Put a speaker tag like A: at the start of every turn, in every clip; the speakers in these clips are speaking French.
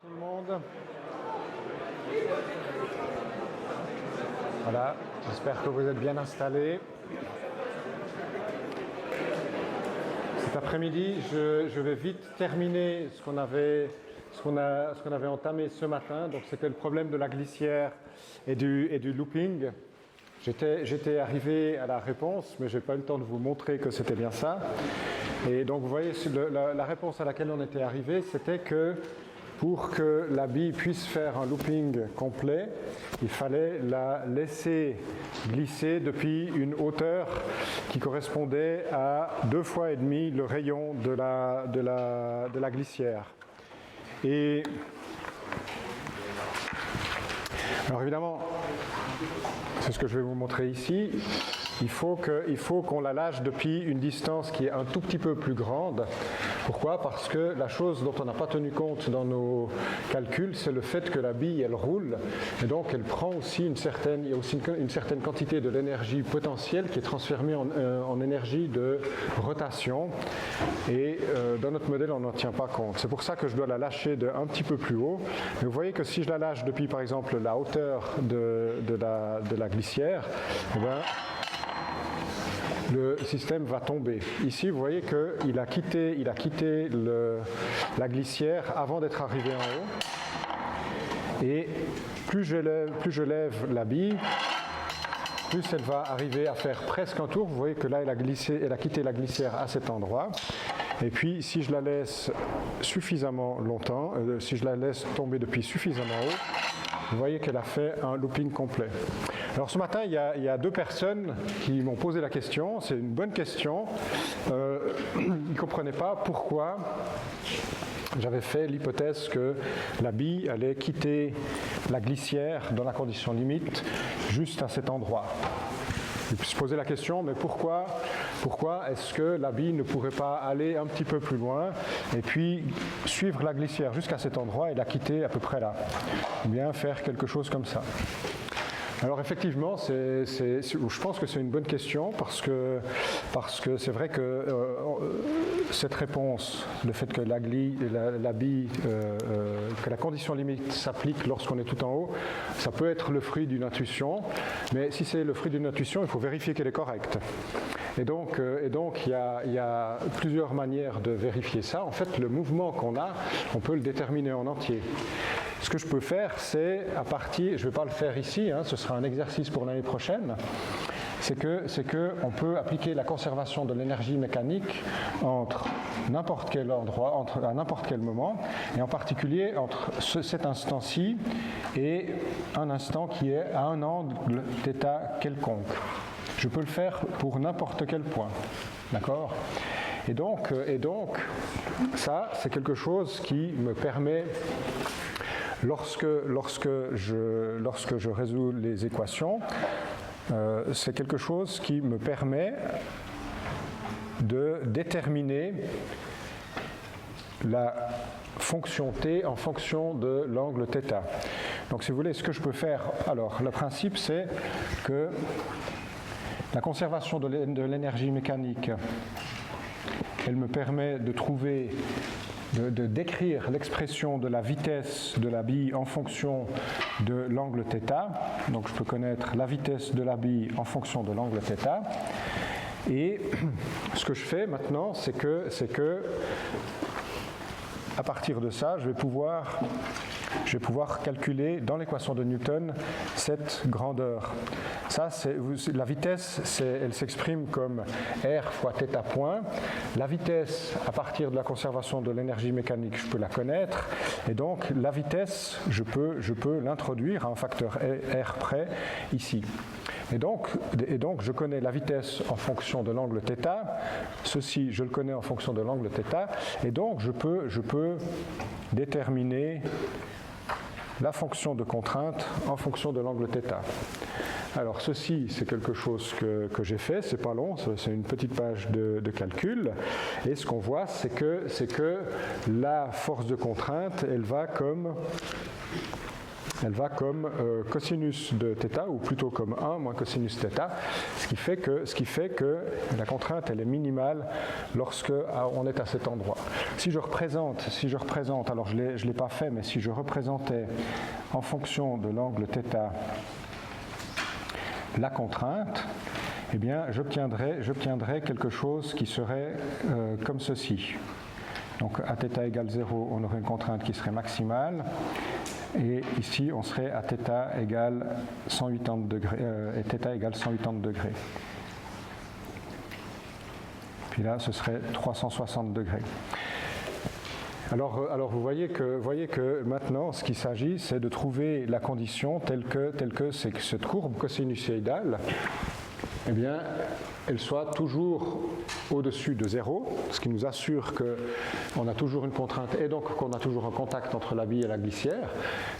A: Tout le monde. Voilà, j'espère que vous êtes bien installés. Cet après-midi, je vais vite terminer ce qu'on avait entamé ce matin. Donc c'était le problème de la glissière et du looping. J'étais arrivé à la réponse, mais je n'ai pas eu le temps de vous montrer que c'était bien ça. Et donc vous voyez, la réponse à laquelle on était arrivé, c'était que pour que la bille puisse faire un looping complet, il fallait la laisser glisser depuis une hauteur qui correspondait à 2,5 fois le rayon de la glissière. Et alors évidemment, c'est ce que je vais vous montrer ici. Il faut qu'on la lâche depuis une distance qui est un tout petit peu plus grande. Pourquoi? Parce que la chose dont on n'a pas tenu compte dans nos calculs, c'est le fait que la bille, elle roule, et donc elle prend aussi une certaine quantité de l'énergie potentielle qui est transformée en énergie de rotation. Et dans notre modèle, on n'en tient pas compte. C'est pour ça que je dois la lâcher un petit peu plus haut. Mais vous voyez que si je la lâche depuis, par exemple, la hauteur de la glissière, eh bien, le système va tomber. Ici, vous voyez qu'il a quitté la glissière avant d'être arrivé en haut. Et plus je lève la bille, plus elle va arriver à faire presque un tour. Vous voyez que là, elle a quitté la glissière à cet endroit. Et puis, si je la laisse suffisamment longtemps, si je la laisse tomber depuis suffisamment haut, vous voyez qu'elle a fait un looping complet. Alors ce matin, il y a deux personnes qui m'ont posé la question. C'est une bonne question. Ils ne comprenaient pas pourquoi j'avais fait l'hypothèse que la bille allait quitter la glissière dans la condition limite juste à cet endroit. Ils se posaient la question, mais pourquoi est-ce que la bille ne pourrait pas aller un petit peu plus loin et puis suivre la glissière jusqu'à cet endroit et la quitter à peu près là, ou bien faire quelque chose comme ça? Alors effectivement, je pense que c'est une bonne question parce que c'est vrai que cette réponse, le fait que que la condition limite s'applique lorsqu'on est tout en haut, ça peut être le fruit d'une intuition, mais si c'est le fruit d'une intuition, il faut vérifier qu'elle est correcte. Et donc il y a plusieurs manières de vérifier ça. En fait, le mouvement qu'on a, on peut le déterminer en entier. Ce que je peux faire, c'est je ne vais pas le faire ici, ce sera un exercice pour l'année prochaine, c'est qu'on peut appliquer la conservation de l'énergie mécanique entre n'importe quel endroit, à n'importe quel moment, et en particulier entre cet instant-ci et un instant qui est à un angle θ quelconque. Je peux le faire pour n'importe quel point, d'accord ? Et donc, ça, c'est quelque chose qui me permet, lorsque je résous les équations, c'est quelque chose qui me permet de déterminer la fonction t en fonction de l'angle θ. Donc si vous voulez, ce que je peux faire, alors le principe c'est que la conservation de l'énergie mécanique, elle me permet de trouver, de décrire l'expression de la vitesse de la bille en fonction de l'angle θ. Donc je peux connaître la vitesse de la bille en fonction de l'angle θ. Et ce que je fais maintenant, c'est que à partir de ça, je vais pouvoir calculer dans l'équation de Newton cette grandeur. Ça, la vitesse, elle s'exprime comme R fois θ point. La vitesse, à partir de la conservation de l'énergie mécanique, je peux la connaître. Et donc, la vitesse, je peux l'introduire à un facteur R près ici. Et donc, je connais la vitesse en fonction de l'angle θ. Ceci, je le connais en fonction de l'angle θ. Et donc, je peux déterminer la fonction de contrainte en fonction de l'angle θ. Alors ceci, c'est quelque chose que j'ai fait, c'est pas long, c'est une petite page de calcul. Et ce qu'on voit, c'est que la force de contrainte, elle va comme elle va comme cosinus de θ, ou plutôt comme 1 moins cosinus θ, ce qui fait que la contrainte elle est minimale lorsque on est à cet endroit. Si je représente, alors je ne l'ai pas fait, mais si je représentais en fonction de l'angle θ la contrainte, eh bien j'obtiendrais quelque chose qui serait comme ceci. Donc à θ égale 0, on aurait une contrainte qui serait maximale, et ici on serait à θ égale 180 degrés, et θ égale 180 degrés. Puis là, ce serait 360 degrés. Alors vous voyez que maintenant, ce qu'il s'agit, c'est de trouver la condition telle que cette courbe cosinusoïdale, eh bien, elle soit toujours au-dessus de 0, ce qui nous assure qu'on a toujours une contrainte et donc qu'on a toujours un contact entre la bille et la glissière.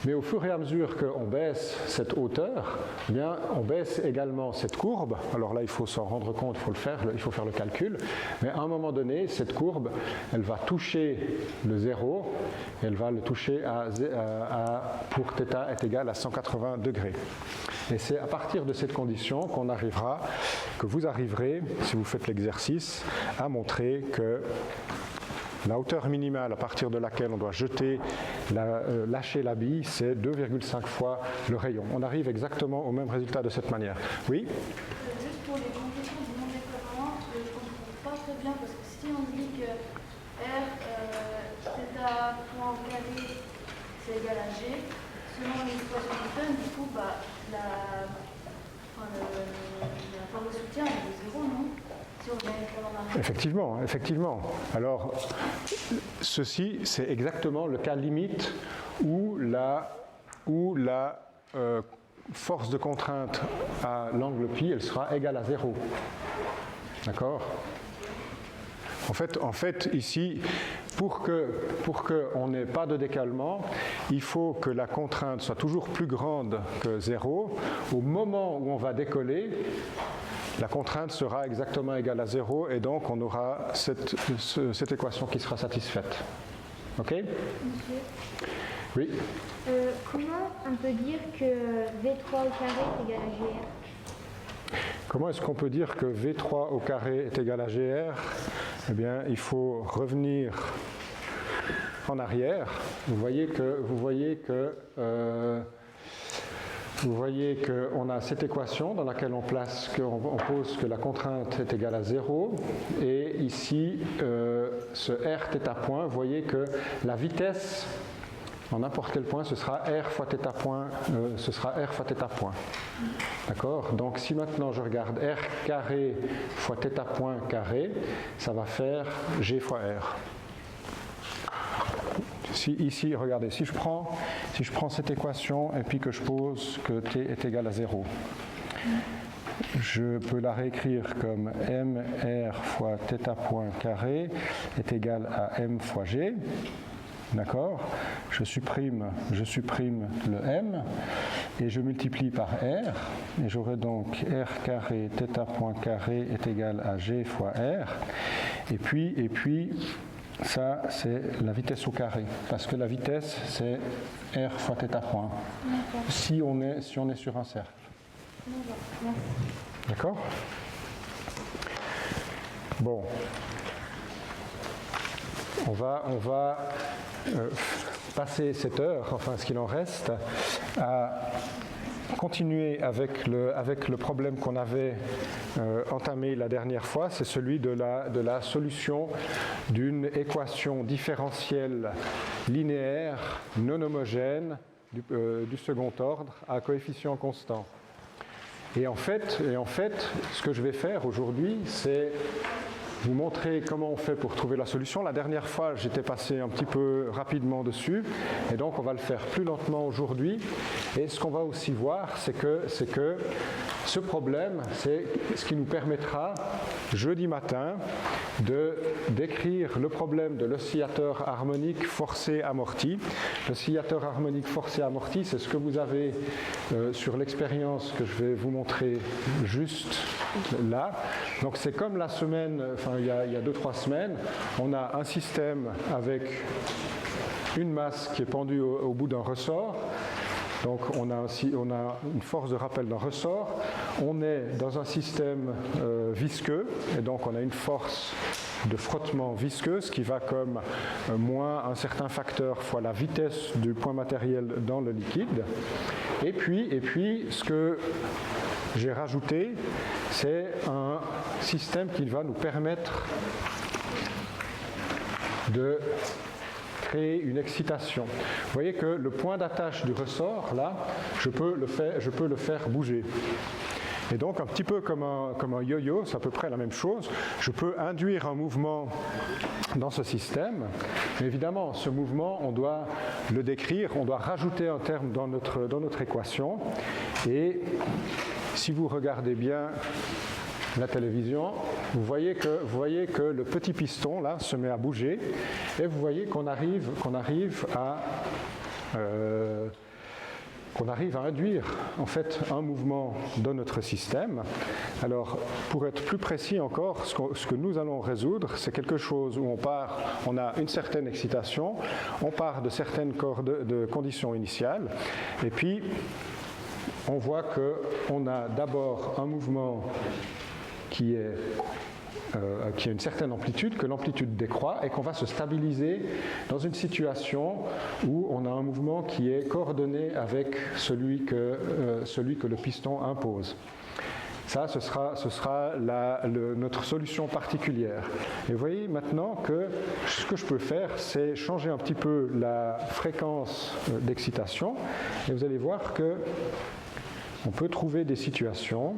A: Mais au fur et à mesure qu'on baisse cette hauteur, eh bien, on baisse également cette courbe. Alors là, il faut s'en rendre compte, il faut faire le calcul. Mais à un moment donné, cette courbe, elle va toucher le 0, et elle va le toucher pour θ est égal à 180 degrés. Et c'est à partir de cette condition que vous arriverez, si vous faites l'exercice, à montrer que la hauteur minimale à partir de laquelle on doit lâcher la bille, c'est 2,5 fois le rayon. On arrive exactement au même résultat de cette manière. Oui ?
B: Juste pour les conditions du monde équivalent, je ne comprends pas très bien, parce que si on dit que R, θ point au carré, c'est égal à G, selon l'expression de Newton, du coup, la force de soutien est de 0, non? Si on vient en arrière.
A: Effectivement. Alors, ceci, c'est exactement le cas limite où la force de contrainte à l'angle π, elle sera égale à 0. D'accord ? En fait, ici, pour qu'on n'ait pas de décalement, il faut que la contrainte soit toujours plus grande que 0. Au moment où on va décoller, la contrainte sera exactement égale à 0 et donc on aura cette équation qui sera satisfaite. OK ? Oui ?
C: Comment on peut dire que V3 au carré est égal à GR ?
A: Comment est-ce qu'on peut dire que V3 au carré est égal à GR ? Eh bien, il faut revenir en arrière. Vous voyez qu'on a cette équation dans laquelle on pose que la contrainte est égale à 0. Et ici, ce R θ point, vous voyez que la vitesse en n'importe quel point, ce sera R fois θ point. D'accord ? Donc si maintenant je regarde R carré fois θ point carré, ça va faire G fois R. Ici, regardez, si je prends cette équation et puis que je pose que t est égal à 0, je peux la réécrire comme mr fois θ point carré est égal à m fois g. D'accord ? Je supprime le m et je multiplie par r et j'aurai donc r carré θ point carré est égal à g fois r et puis ça c'est la vitesse au carré parce que la vitesse c'est r fois θ point si on est sur un cercle. D'accord ? Bon. On va passer cette heure, enfin ce qu'il en reste, à continuer avec le problème qu'on avait entamé la dernière fois, c'est celui de la solution d'une équation différentielle linéaire non homogène du second ordre à coefficient constant. Et en fait, ce que je vais faire aujourd'hui, c'est vous montrer comment on fait pour trouver la solution. La dernière fois, j'étais passé un petit peu rapidement dessus, et donc on va le faire plus lentement aujourd'hui. Et ce qu'on va aussi voir, c'est que ce problème, c'est ce qui nous permettra, jeudi matin, de décrire le problème de l'oscillateur harmonique forcé amorti. L'oscillateur harmonique forcé amorti, c'est ce que vous avez sur l'expérience que je vais vous montrer juste là. Donc c'est comme la semaine, il y a 2-3 semaines, on a un système avec une masse qui est pendue au bout d'un ressort Donc on a une force de rappel d'un ressort. On est dans un système visqueux, et donc on a une force de frottement visqueuse qui va comme moins un certain facteur fois la vitesse du point matériel dans le liquide. Et puis ce que j'ai rajouté, c'est un système qui va nous permettre de créer une excitation. Vous voyez que le point d'attache du ressort, là, je peux le faire bouger. Et donc, un petit peu comme un yo-yo, c'est à peu près la même chose. Je peux induire un mouvement dans ce système. Mais évidemment, ce mouvement, on doit le décrire, on doit rajouter un terme dans notre équation. Et si vous regardez bien la télévision, vous voyez que le petit piston là se met à bouger et vous voyez qu'on arrive à induire en fait un mouvement dans notre système. Alors pour être plus précis encore, ce que nous allons résoudre, c'est quelque chose où on a une certaine excitation, on part de certaines de conditions initiales et puis on voit qu'on a d'abord un mouvement qui a une certaine amplitude, que l'amplitude décroît et qu'on va se stabiliser dans une situation où on a un mouvement qui est coordonné avec celui que le piston impose. Ça, ce sera notre solution particulière. Et vous voyez maintenant que ce que je peux faire, c'est changer un petit peu la fréquence d'excitation et vous allez voir qu'on peut trouver des situations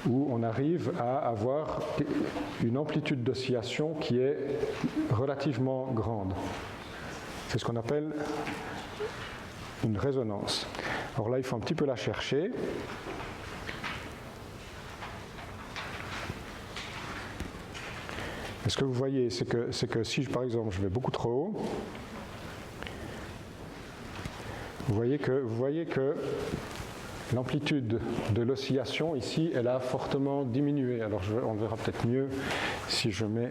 A: où on arrive à avoir une amplitude d'oscillation qui est relativement grande. C'est ce qu'on appelle une résonance. Alors là, il faut un petit peu la chercher. Et ce que vous voyez, c'est que si, par exemple, je vais beaucoup trop haut, vous voyez que l'amplitude de l'oscillation ici, elle a fortement diminué. Alors on verra peut-être mieux si je mets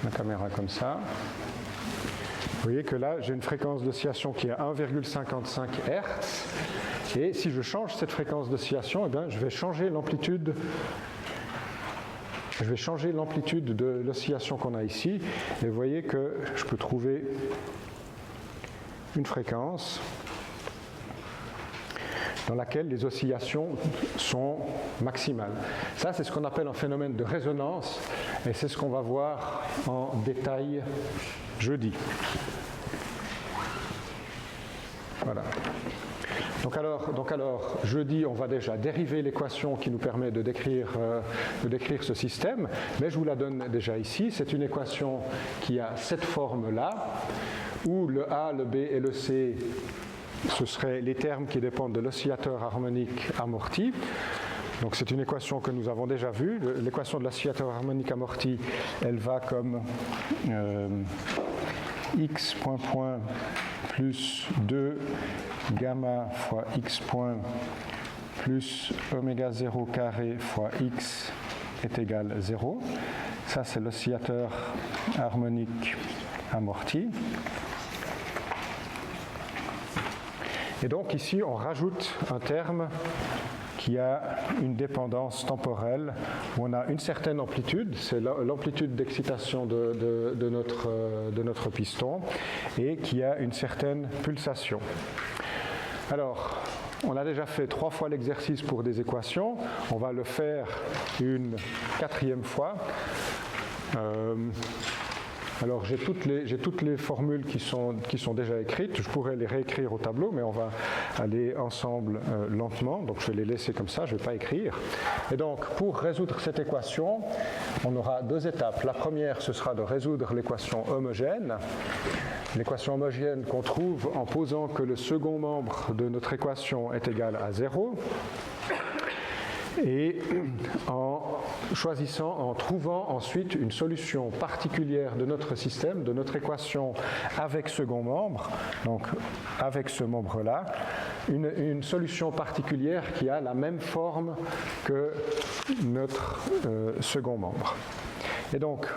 A: la caméra comme ça. Vous voyez que là, j'ai une fréquence d'oscillation qui est 1,55 Hz. Et si je change cette fréquence d'oscillation, eh bien, je vais changer l'amplitude de l'oscillation qu'on a ici. Et vous voyez que je peux trouver une fréquence dans laquelle les oscillations sont maximales. Ça, c'est ce qu'on appelle un phénomène de résonance et c'est ce qu'on va voir en détail jeudi. Voilà. Donc alors, jeudi, on va déjà dériver l'équation qui nous permet de décrire ce système, mais je vous la donne déjà ici. C'est une équation qui a cette forme-là, où le A, le B et le C, ce seraient les termes qui dépendent de l'oscillateur harmonique amorti. Donc c'est une équation que nous avons déjà vue. L'équation de l'oscillateur harmonique amorti, elle va comme x point plus 2 gamma fois x point plus oméga 0 carré fois x est égal à 0. Ça, c'est l'oscillateur harmonique amorti. Et donc ici, on rajoute un terme qui a une dépendance temporelle, où on a une certaine amplitude, c'est l'amplitude d'excitation de notre piston, et qui a une certaine pulsation. Alors, on a déjà fait 3 fois l'exercice pour des équations, on va le faire une 4e fois. Alors j'ai toutes les formules qui sont déjà écrites, je pourrais les réécrire au tableau, mais on va aller ensemble lentement, donc je vais les laisser comme ça, je ne vais pas écrire. Et donc pour résoudre cette équation, on aura 2 étapes. La première, ce sera de résoudre l'équation homogène. L'équation homogène qu'on trouve en posant que le second membre de notre équation est égal à 0. Et en trouvant ensuite une solution particulière de notre système, de notre équation avec second membre, donc avec ce membre-là, une solution particulière qui a la même forme que notre second membre. Et donc,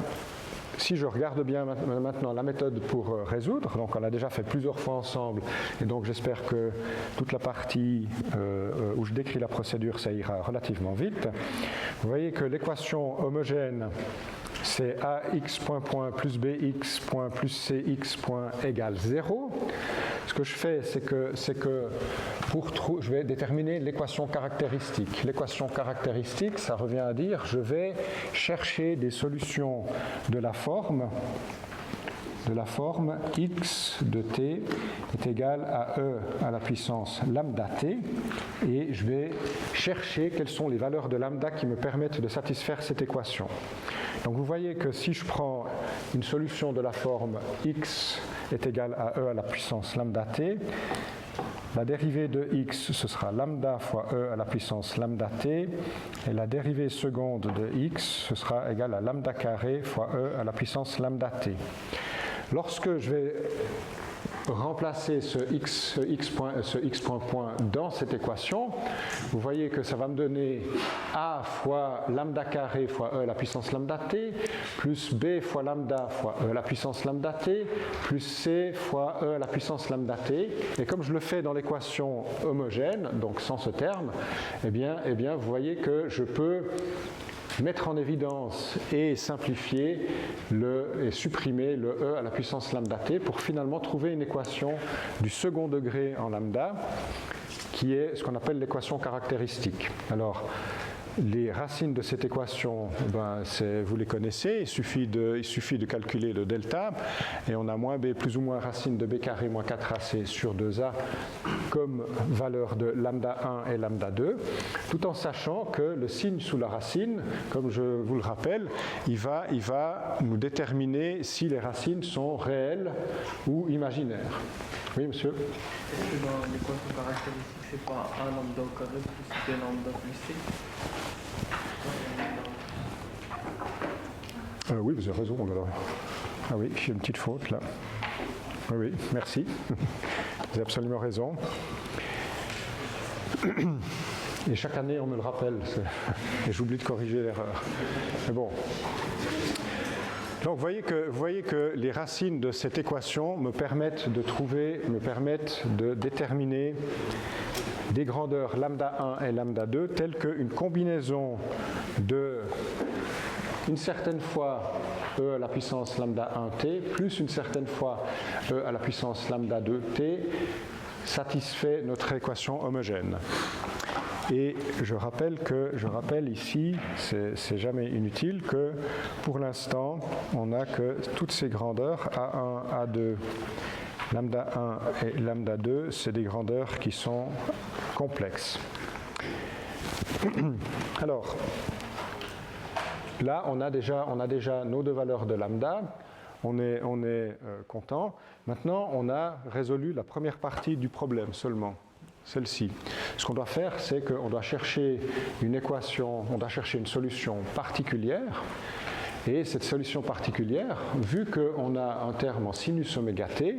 A: si je regarde bien maintenant la méthode pour résoudre, donc on l'a déjà fait plusieurs fois ensemble, et donc j'espère que toute la partie où je décris la procédure, ça ira relativement vite. Vous voyez que l'équation homogène, c'est ax point point plus bx point plus cx point égale 0. Ce que je fais, c'est que je vais déterminer l'équation caractéristique. L'équation caractéristique, ça revient à dire, je vais chercher des solutions de la forme x de t est égal à e à la puissance lambda t, et je vais chercher quelles sont les valeurs de lambda qui me permettent de satisfaire cette équation. Donc vous voyez que si je prends une solution de la forme x est égal à e à la puissance lambda t, la dérivée de x, ce sera lambda fois e à la puissance lambda t, et la dérivée seconde de x, ce sera égal à lambda carré fois e à la puissance lambda t. Lorsque je vais remplacer ce x point dans cette équation, vous voyez que ça va me donner a fois lambda carré fois e à la puissance lambda t, plus b fois lambda fois e à la puissance lambda t, plus c fois e à la puissance lambda t. Et comme je le fais dans l'équation homogène, donc sans ce terme, eh bien, vous voyez que je peux mettre en évidence et simplifier et supprimer le e à la puissance lambda t pour finalement trouver une équation du second degré en lambda qui est ce qu'on appelle l'équation caractéristique. Alors, les racines de cette équation, vous les connaissez, il suffit de calculer le delta, et on a moins b plus ou moins racine de b carré moins 4ac sur 2a comme valeur de lambda 1 et lambda 2, tout en sachant que le signe sous la racine, comme je vous le rappelle, il va nous déterminer si les racines sont réelles ou imaginaires. Oui, monsieur?
D: Est-ce que dans l'équation caractéristique, c'est pas a lambda au carré plus b lambda plus c?
A: Oui, vous avez raison. Alors. Ah oui, j'ai une petite faute là. Oui, merci. Vous avez absolument raison. Et chaque année, on me le rappelle. Et j'oublie de corriger l'erreur. Mais bon. Donc vous voyez que les racines de cette équation me permettent de déterminer des grandeurs lambda 1 et lambda 2 telles qu'une combinaison de une certaine fois e à la puissance lambda 1t plus une certaine fois e à la puissance lambda 2t satisfait notre équation homogène. Et je rappelle ici, c'est jamais inutile, que pour l'instant, on n'a que toutes ces grandeurs, A1, A2, lambda 1 et lambda 2, c'est des grandeurs qui sont complexes. Alors, là, on a déjà nos deux valeurs de lambda, on est content. Maintenant, on a résolu la première partie du problème seulement. Celle-ci. Ce qu'on doit faire, c'est qu'on doit chercher une équation, on doit chercher une solution particulière. Et cette solution particulière, vu qu'on a un terme en sinus oméga t,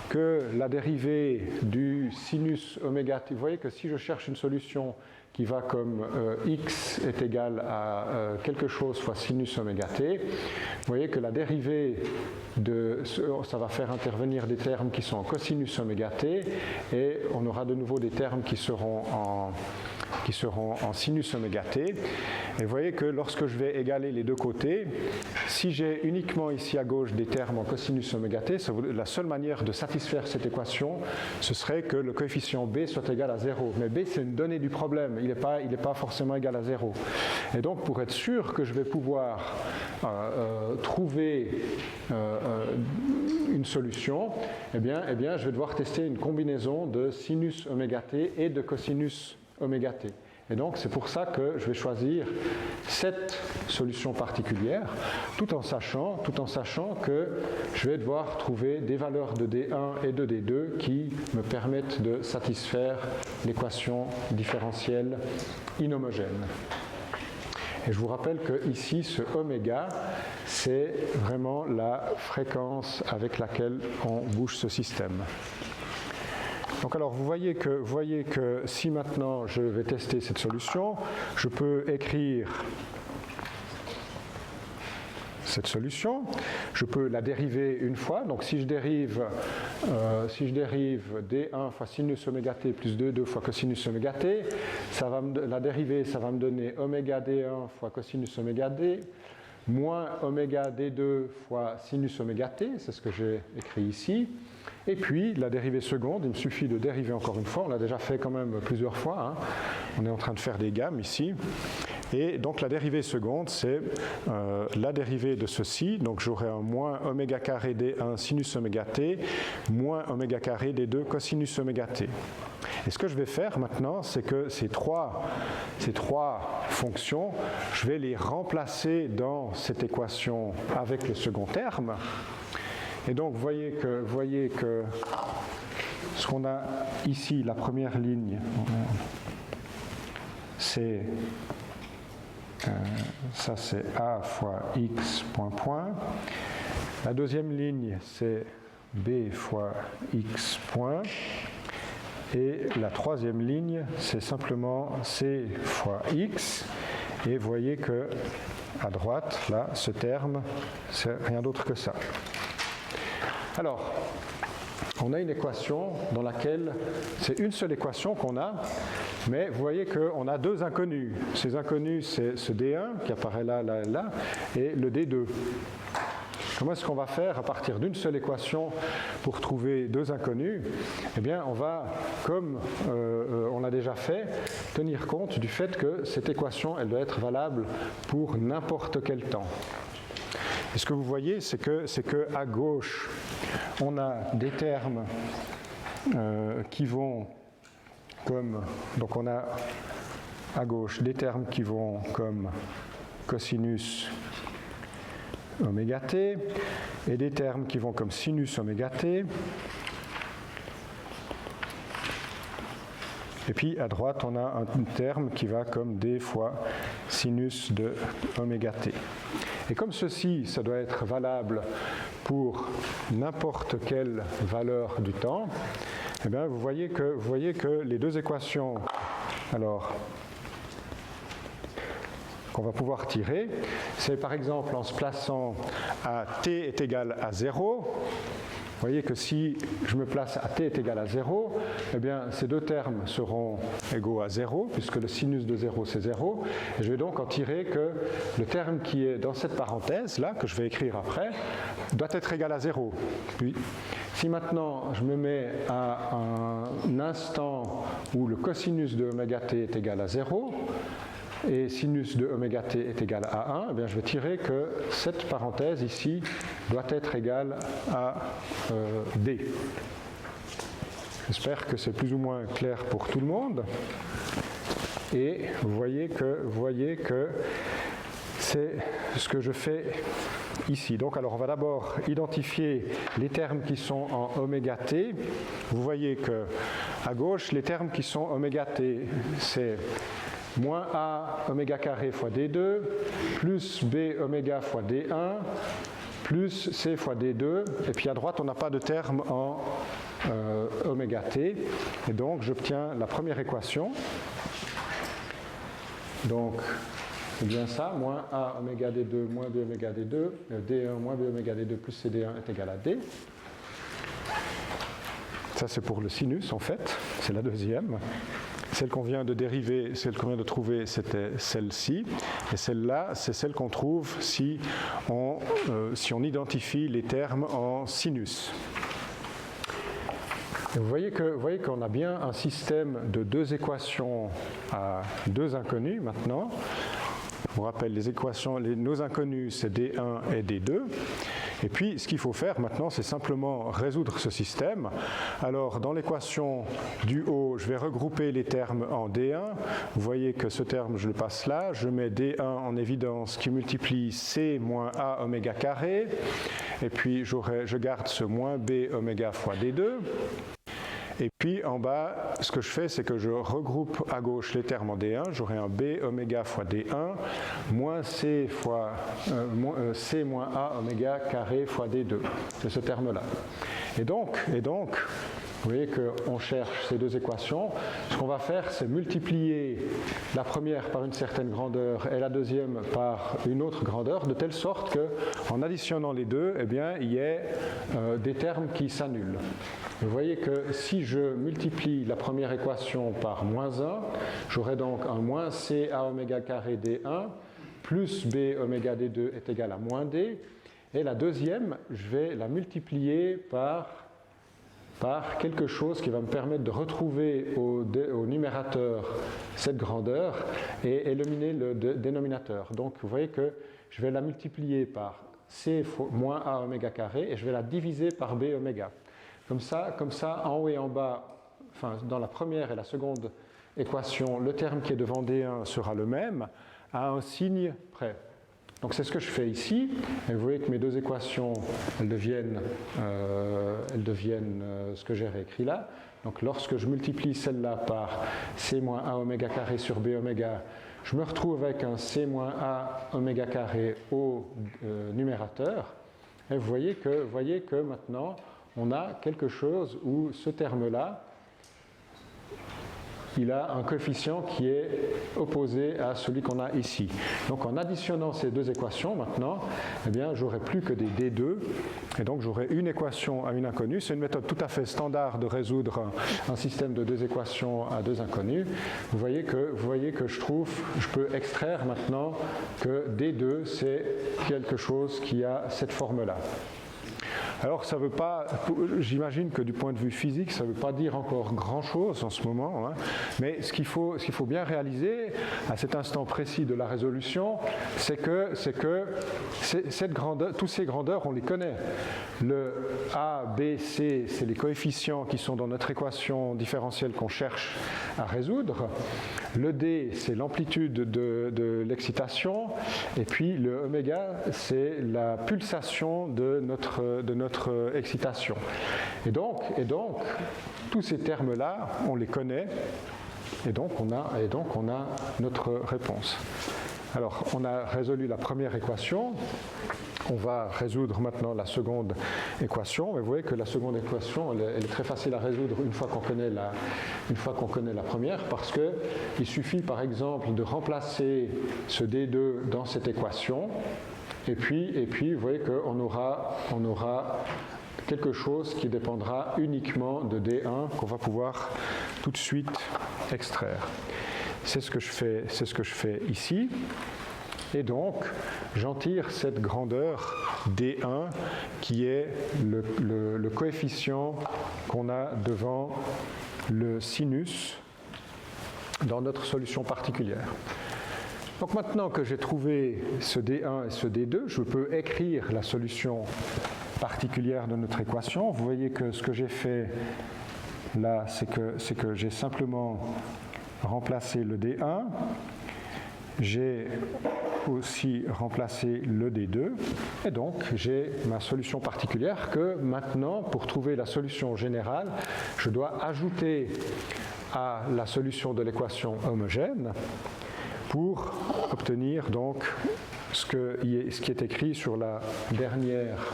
A: que la dérivée du sinus oméga t, vous voyez que si je cherche une solution qui va comme x est égal à quelque chose fois sinus oméga t, vous voyez que la dérivée ça va faire intervenir des termes qui sont en cosinus oméga t, et on aura de nouveau des termes qui seront en sinus oméga t. Et vous voyez que lorsque je vais égaler les deux côtés, si j'ai uniquement ici à gauche des termes en cosinus oméga t, la seule manière de satisfaire cette équation, ce serait que le coefficient b soit égal à 0. Mais b, c'est une donnée du problème, il n'est pas forcément égal à 0. Et donc, pour être sûr que je vais pouvoir trouver une solution, eh bien, je vais devoir tester une combinaison de sinus oméga t et de cosinus oméga t. Et donc, c'est pour ça que je vais choisir cette solution particulière, tout en sachant que je vais devoir trouver des valeurs de D1 et de D2 qui me permettent de satisfaire l'équation différentielle inhomogène. Et je vous rappelle que ici, ce oméga, c'est vraiment la fréquence avec laquelle on bouge ce système. Donc alors, vous voyez que si maintenant je vais tester cette solution, je peux écrire cette solution. Je peux la dériver une fois. Donc si je dérive d1 fois sinus oméga t plus 2 fois cosinus oméga t, la dérivée, ça va me donner oméga d1 fois cosinus oméga d moins oméga d2 fois sinus oméga t, c'est ce que j'ai écrit ici. Et puis la dérivée seconde, il me suffit de dériver encore une fois, on l'a déjà fait quand même plusieurs fois, hein. On est en train de faire des gammes ici. Et donc la dérivée seconde, c'est la dérivée de ceci, donc j'aurai un moins oméga carré d1 sinus oméga t moins oméga carré d2 cosinus oméga t. Et ce que je vais faire maintenant, c'est que ces trois fonctions, je vais les remplacer dans cette équation avec le second terme. Et donc vous voyez que ce qu'on a ici, la première ligne, c'est ça c'est a fois x point point. La deuxième ligne c'est b fois x point. Et la troisième ligne c'est simplement c fois x. Et vous voyez que à droite, là, ce terme, c'est rien d'autre que ça. Alors, on a une équation dans laquelle c'est une seule équation qu'on a, mais vous voyez qu'on a deux inconnus. Ces inconnus, c'est ce D1 qui apparaît là, là, là, et le D2. Comment est-ce qu'on va faire à partir d'une seule équation pour trouver deux inconnus? Eh bien, on va, comme on l'a déjà fait, tenir compte du fait que cette équation, elle doit être valable pour n'importe quel temps. Et ce que vous voyez, c'est que à gauche, on a des termes qui vont comme... Donc on a à gauche des termes qui vont comme cosinus oméga t et des termes qui vont comme sinus oméga t. Et puis à droite, on a un terme qui va comme d fois sinus de oméga t. Et comme ceci, ça doit être valable pour n'importe quelle valeur du temps, eh bien, vous voyez que les deux équations, alors, qu'on va pouvoir tirer, c'est par exemple en se plaçant à t est égal à 0. Vous voyez que si je me place à t est égal à 0, eh bien ces deux termes seront égaux à 0, puisque le sinus de 0 c'est 0. Et je vais donc en tirer que le terme qui est dans cette parenthèse, là, que je vais écrire après, doit être égal à 0. Puis, si maintenant je me mets à un instant où le cosinus de oméga t est égal à 0, et sinus de oméga t est égal à 1, eh bien je vais tirer que cette parenthèse ici doit être égale à d. J'espère que c'est plus ou moins clair pour tout le monde. Et vous voyez que c'est ce que je fais ici. Donc alors on va d'abord identifier les termes qui sont en oméga t. Vous voyez que à gauche, les termes qui sont oméga t, c'est moins a oméga carré fois d2, plus b oméga fois d1, plus c fois d2, et puis à droite on n'a pas de terme en oméga t, et donc j'obtiens la première équation. Donc c'est bien ça, moins a oméga d2 moins b oméga d2, d1 moins b oméga d2 plus cd1 est égal à d. Ça c'est pour le sinus en fait, c'est la deuxième. Celle qu'on vient de dériver, celle qu'on vient de trouver, c'était celle-ci. Et celle-là, c'est celle qu'on trouve si on identifie les termes en sinus. Et vous voyez qu'on a bien un système de deux équations à deux inconnus maintenant. Je vous rappelle, les équations, nos inconnus, c'est D1 et D2. Et puis, ce qu'il faut faire maintenant, c'est simplement résoudre ce système. Alors, dans l'équation du haut, je vais regrouper les termes en D1. Vous voyez que ce terme, je le passe là. Je mets D1 en évidence qui multiplie C moins A oméga carré. Et puis, je garde ce moins B oméga fois D2. Et puis en bas, ce que je fais, c'est que je regroupe à gauche les termes en D1. J'aurai un B oméga fois D1 moins C moins A oméga carré fois D2. C'est ce terme-là. Et donc, Vous voyez qu'on cherche ces deux équations. Ce qu'on va faire, c'est multiplier la première par une certaine grandeur et la deuxième par une autre grandeur, de telle sorte qu'en additionnant les deux, eh bien, il y ait des termes qui s'annulent. Vous voyez que si je multiplie la première équation par moins 1, j'aurai donc un moins c a oméga carré d1 plus b oméga d2 est égal à moins d. Et la deuxième, je vais la multiplier par quelque chose qui va me permettre de retrouver au numérateur cette grandeur et éliminer le dénominateur. Donc vous voyez que je vais la multiplier par c moins a oméga carré et je vais la diviser par b oméga. Comme ça, en haut et en bas, enfin, dans la première et la seconde équation, le terme qui est devant D1 sera le même, à un signe près. Donc c'est ce que je fais ici, et vous voyez que mes deux équations, elles deviennent ce que j'ai réécrit là. Donc lorsque je multiplie celle-là par c moins a oméga carré sur b oméga, je me retrouve avec un c moins a oméga carré au numérateur, et vous voyez que maintenant, on a quelque chose où ce terme-là, il a un coefficient qui est opposé à celui qu'on a ici. Donc en additionnant ces deux équations maintenant, eh bien, j'aurai plus que des D2, et donc j'aurai une équation à une inconnue. C'est une méthode tout à fait standard de résoudre un système de deux équations à deux inconnues. Vous voyez que je peux extraire maintenant que D2 c'est quelque chose qui a cette forme-là. Alors ça veut pas, j'imagine que du point de vue physique, ça ne veut pas dire encore grand-chose en ce moment, hein, mais ce qu'il faut bien réaliser à cet instant précis de la résolution, c'est que cette grandeur, toutes ces grandeurs, on les connaît. Le A, B, C, c'est les coefficients qui sont dans notre équation différentielle qu'on cherche à résoudre. Le D, c'est l'amplitude de l'excitation, et puis le oméga, c'est la pulsation de notre excitation. Et donc, tous ces termes-là, on les connaît, et donc on a notre réponse. Alors, on a résolu la première équation. On va résoudre maintenant la seconde équation. Et vous voyez que la seconde équation, elle est très facile à résoudre une fois qu'on connaît la première, parce qu'il suffit par exemple de remplacer ce D2 dans cette équation. Et puis vous voyez qu'on aura quelque chose qui dépendra uniquement de D1 qu'on va pouvoir tout de suite extraire. C'est ce que je fais ici. Et donc, j'en tire cette grandeur D1 qui est le coefficient qu'on a devant le sinus dans notre solution particulière. Donc maintenant que j'ai trouvé ce D1 et ce D2, je peux écrire la solution particulière de notre équation. Vous voyez que ce que j'ai fait là, c'est que j'ai simplement remplacé le D1. J'ai aussi remplacé le D2 et donc j'ai ma solution particulière que maintenant, pour trouver la solution générale, je dois ajouter à la solution de l'équation homogène pour obtenir donc ce qui est écrit sur la dernière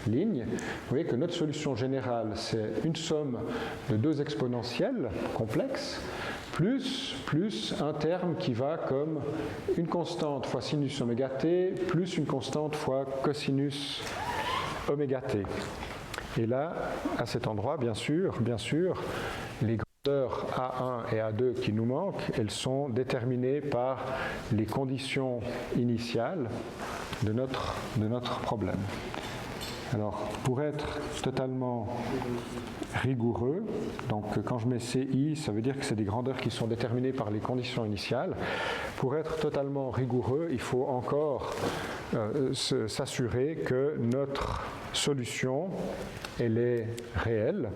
A: ligne. Vous voyez que notre solution générale, c'est une somme de deux exponentielles complexes plus un terme qui va comme une constante fois sinus oméga t plus une constante fois cosinus oméga t. Et là, à cet endroit, bien sûr, les grandeurs A1 et A2 qui nous manquent, elles sont déterminées par les conditions initiales de notre problème. Alors, pour être totalement rigoureux, donc quand je mets CI, ça veut dire que c'est des grandeurs qui sont déterminées par les conditions initiales. Pour être totalement rigoureux, il faut encore s'assurer que notre solution, elle est réelle,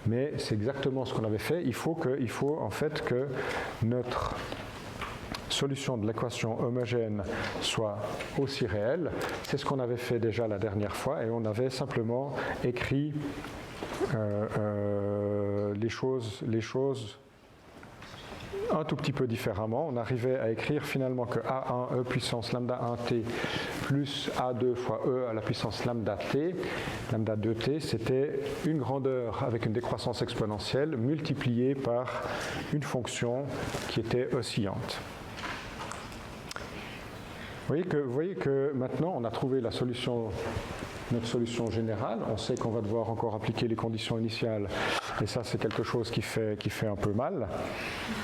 A: mais c'est exactement ce qu'on avait fait. Il faut en fait que notre solution de l'équation homogène soit aussi réelle. C'est ce qu'on avait fait déjà la dernière fois et on avait simplement écrit les choses un tout petit peu différemment. On arrivait à écrire finalement que A1 E puissance lambda 1t plus A2 fois E à la puissance lambda t. Lambda 2t, c'était une grandeur avec une décroissance exponentielle multipliée par une fonction qui était oscillante. Vous voyez que maintenant, on a trouvé la solution, notre solution générale. On sait qu'on va devoir encore appliquer les conditions initiales. Et ça, c'est quelque chose qui fait un peu mal.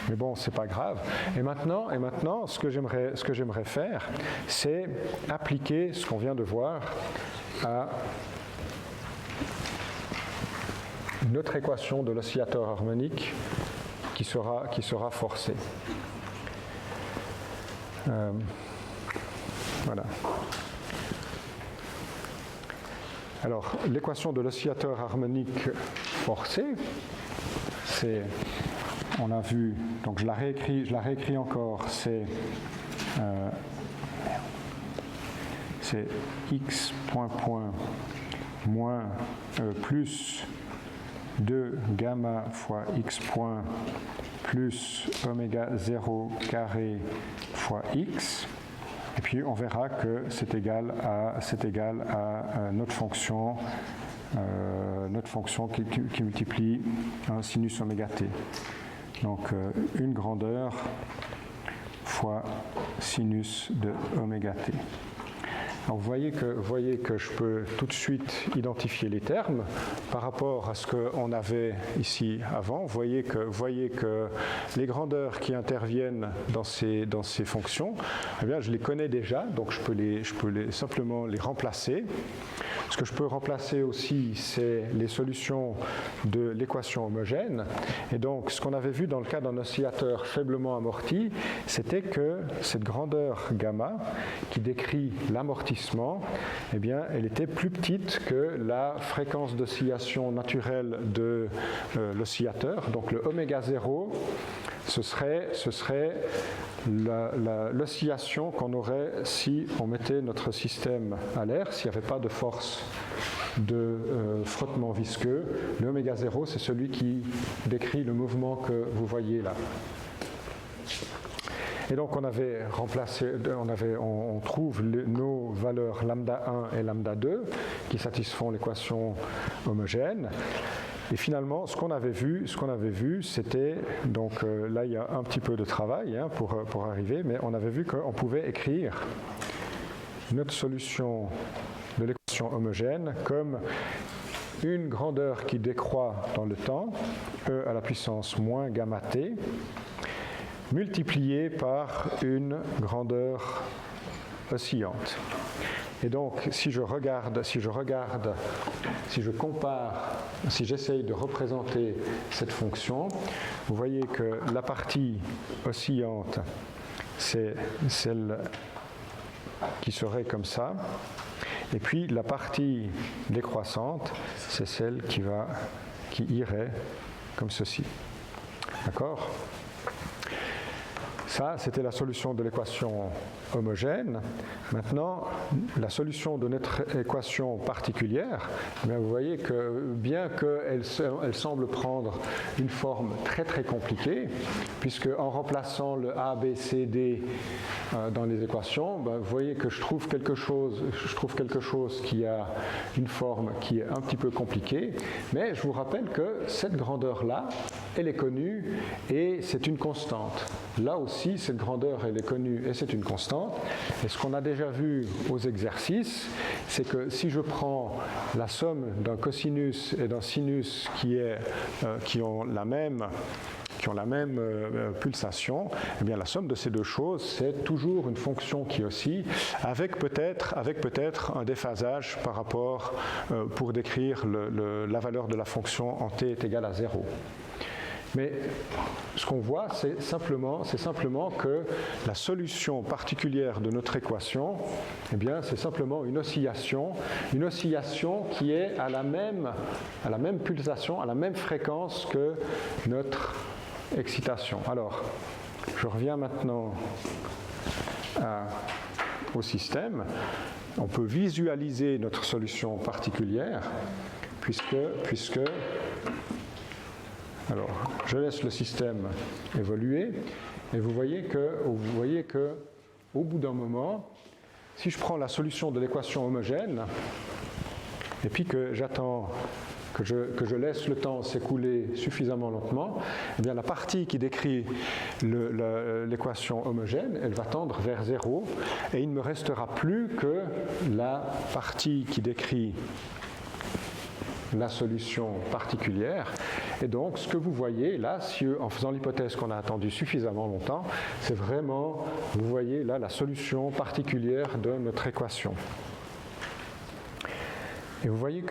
A: Mais bon, c'est pas grave. Et maintenant ce que j'aimerais faire, c'est appliquer ce qu'on vient de voir à notre équation de l'oscillateur harmonique qui sera forcée. Voilà. Alors, l'équation de l'oscillateur harmonique forcé, c'est, on a vu, donc je la réécris encore, c'est x point moins plus 2 gamma fois x point plus oméga 0 carré fois x. Et puis on verra que c'est égal à notre fonction qui multiplie un sinus oméga t. Donc une grandeur fois sinus de oméga t. Alors vous voyez que je peux tout de suite identifier les termes par rapport à ce qu'on avait ici avant. Vous voyez que les grandeurs qui interviennent dans ces fonctions, eh bien, je les connais déjà, donc je peux simplement les remplacer. Ce que je peux remplacer aussi, c'est les solutions de l'équation homogène. Et donc, ce qu'on avait vu dans le cas d'un oscillateur faiblement amorti, c'était que cette grandeur gamma, qui décrit l'amortissement, eh bien, elle était plus petite que la fréquence d'oscillation naturelle de l'oscillateur. Donc, le oméga 0, ce serait l'oscillation qu'on aurait si on mettait notre système à l'air, s'il n'y avait pas de force de frottement visqueux. Le oméga 0, c'est celui qui décrit le mouvement que vous voyez là. Et donc on avait remplacé, on trouve nos valeurs lambda 1 et lambda 2 qui satisfont l'équation homogène. Et finalement, ce qu'on avait vu, c'était, donc là il y a un petit peu de travail pour arriver, mais on avait vu qu'on pouvait écrire notre solution de l'équation homogène comme une grandeur qui décroît dans le temps, E à la puissance moins gamma t, multipliée par une grandeur oscillante. Et donc, si je compare, si j'essaye de représenter cette fonction, vous voyez que la partie oscillante, c'est celle qui serait comme ça, et puis la partie décroissante, c'est celle qui irait comme ceci. D'accord ? Ça, c'était la solution de l'équation homogène. Maintenant, la solution de notre équation particulière, vous voyez que bien qu'elle semble prendre une forme très très compliquée, puisque en remplaçant le A, B, C, D dans les équations, vous voyez que je trouve quelque chose qui a une forme qui est un petit peu compliquée, mais je vous rappelle que cette grandeur-là, elle est connue et c'est une constante. Là aussi, cette grandeur, elle est connue et c'est une constante. Et ce qu'on a déjà vu aux exercices, c'est que si je prends la somme d'un cosinus et d'un sinus qui ont la même pulsation, eh bien la somme de ces deux choses, c'est toujours une fonction qui oscille, avec peut-être un déphasage par rapport pour décrire la valeur de la fonction en t est égal à 0. Mais ce qu'on voit, c'est simplement que la solution particulière de notre équation, eh bien, c'est simplement une oscillation qui est à la même pulsation, à la même fréquence que notre excitation. Alors, je reviens maintenant au système. On peut visualiser notre solution particulière puisque alors, je laisse le système évoluer et vous voyez que au bout d'un moment, si je prends la solution de l'équation homogène, et puis que j'attends, que je laisse le temps s'écouler suffisamment lentement, eh bien la partie qui décrit l'équation homogène, elle va tendre vers 0, et il ne me restera plus que la partie qui décrit la solution particulière. Et donc, ce que vous voyez là, en faisant l'hypothèse qu'on a attendu suffisamment longtemps, c'est vraiment, vous voyez là, la solution particulière de notre équation. Et vous voyez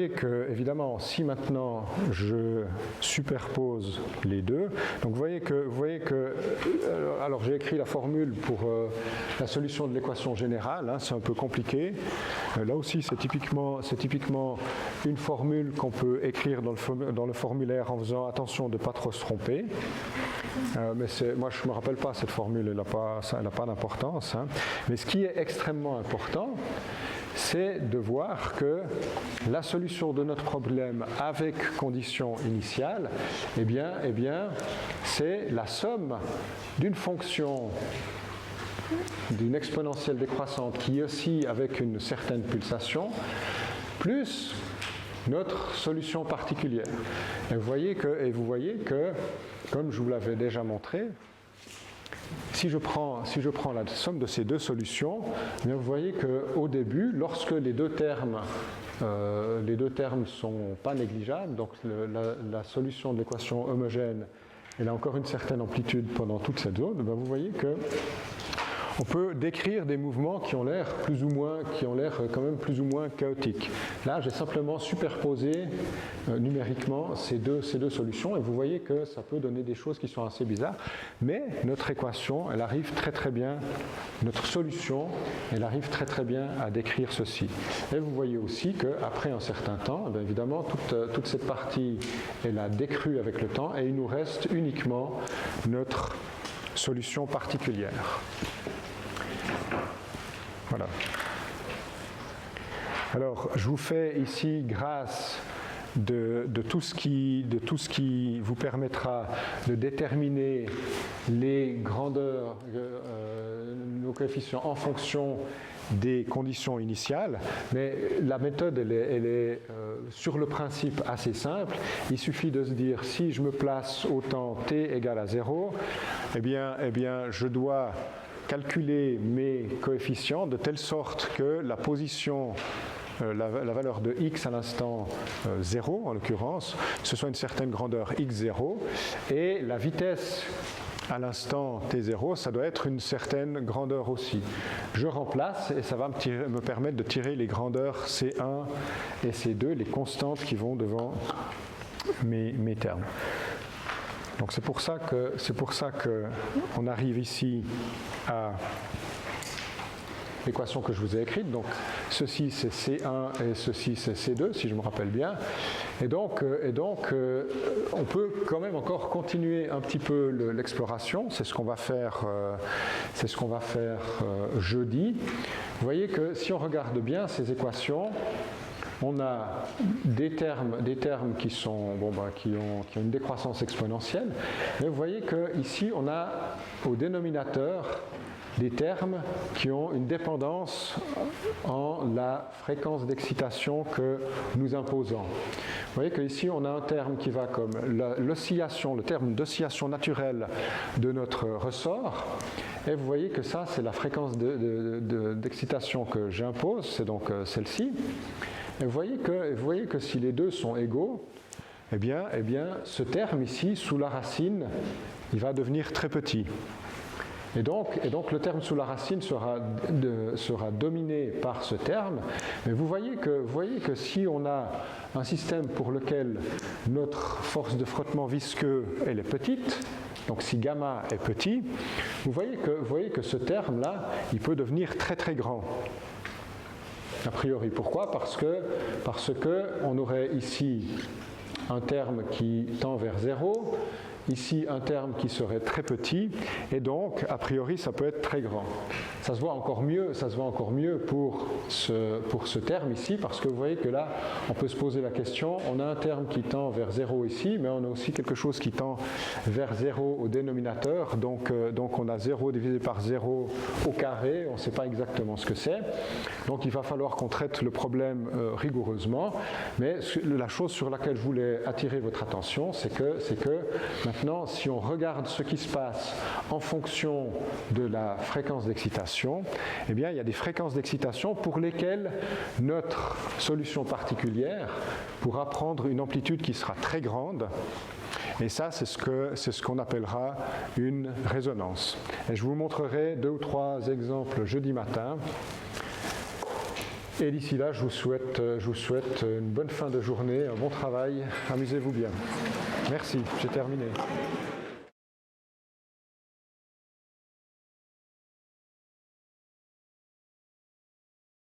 A: que, évidemment, si maintenant je superpose les deux, donc vous voyez que alors j'ai écrit la formule pour la solution de l'équation générale, hein, c'est un peu compliqué. Là aussi, c'est typiquement une formule qu'on peut écrire dans le formulaire en faisant attention de ne pas trop se tromper. Mais moi, je ne me rappelle pas cette formule, elle n'a pas d'importance. Hein. Mais ce qui est extrêmement important, c'est de voir que la solution de notre problème avec condition initiale, eh bien, c'est la somme d'une fonction, d'une exponentielle décroissante qui oscille avec une certaine pulsation, plus notre solution particulière. Et vous voyez que, comme je vous l'avais déjà montré, si je prends la somme de ces deux solutions, eh bien vous voyez qu'au début, lorsque les deux termes ne sont pas négligeables, donc la solution de l'équation homogène, elle a encore une certaine amplitude pendant toute cette zone, eh bien vous voyez que on peut décrire des mouvements qui ont l'air quand même plus ou moins chaotiques. Là, j'ai simplement superposé numériquement ces deux solutions et vous voyez que ça peut donner des choses qui sont assez bizarres, mais notre équation, elle arrive très bien, notre solution, elle arrive très bien à décrire ceci. Et vous voyez aussi qu'après un certain temps, bien évidemment, toute cette partie, elle a décru avec le temps et il nous reste uniquement notre solution particulière. Voilà. Alors, je vous fais ici grâce de tout ce qui vous permettra de déterminer les grandeurs, nos coefficients en fonction des conditions initiales, mais la méthode elle est sur le principe assez simple. Il suffit de se dire si je me place au temps t égale à 0, eh bien je dois calculer mes coefficients de telle sorte que la position, la valeur de x à l'instant 0 en l'occurrence, ce soit une certaine grandeur x0 et la vitesse à l'instant t0, ça doit être une certaine grandeur aussi. Je remplace et ça va me permettre de tirer les grandeurs C1 et C2, les constantes qui vont devant mes termes. Donc c'est pour ça que on arrive ici à l'équation que je vous ai écrite. Donc ceci c'est C1 et ceci c'est C2 si je me rappelle bien. Et donc on peut quand même encore continuer un petit peu l'exploration. C'est ce qu'on va faire jeudi. Vous voyez que si on regarde bien ces équations, on a des termes qui ont une décroissance exponentielle. Mais vous voyez qu'ici, on a au dénominateur des termes qui ont une dépendance en la fréquence d'excitation que nous imposons. Vous voyez qu'ici, on a un terme qui va comme l'oscillation, le terme d'oscillation naturelle de notre ressort. Et vous voyez que ça, c'est la fréquence d'excitation que j'impose, c'est donc celle-ci. Et vous voyez que si les deux sont égaux, eh bien, ce terme ici, sous la racine, il va devenir très petit. Et donc le terme sous la racine sera dominé par ce terme. Mais vous voyez que si on a un système pour lequel notre force de frottement visqueux, elle est petite, donc si gamma est petit, vous voyez que ce terme-là, il peut devenir très très grand. A priori, pourquoi ? Parce que on aurait ici un terme qui tend vers 0 ici un terme qui serait très petit, et donc, a priori, ça peut être très grand. Ça se voit encore mieux pour ce terme ici, parce que vous voyez que là, on peut se poser la question, on a un terme qui tend vers 0 ici, mais on a aussi quelque chose qui tend vers 0 au dénominateur, donc on a 0 divisé par 0 au carré, on ne sait pas exactement ce que c'est, donc il va falloir qu'on traite le problème rigoureusement, mais la chose sur laquelle je voulais attirer votre attention, c'est que maintenant, si on regarde ce qui se passe en fonction de la fréquence d'excitation, eh bien, il y a des fréquences d'excitation pour lesquelles notre solution particulière pourra prendre une amplitude qui sera très grande. Et ça, c'est ce qu'on appellera une résonance. Et je vous montrerai 2 ou 3 exemples jeudi matin. Et d'ici là, je vous souhaite une bonne fin de journée, un bon travail. Amusez-vous bien. Merci, j'ai terminé.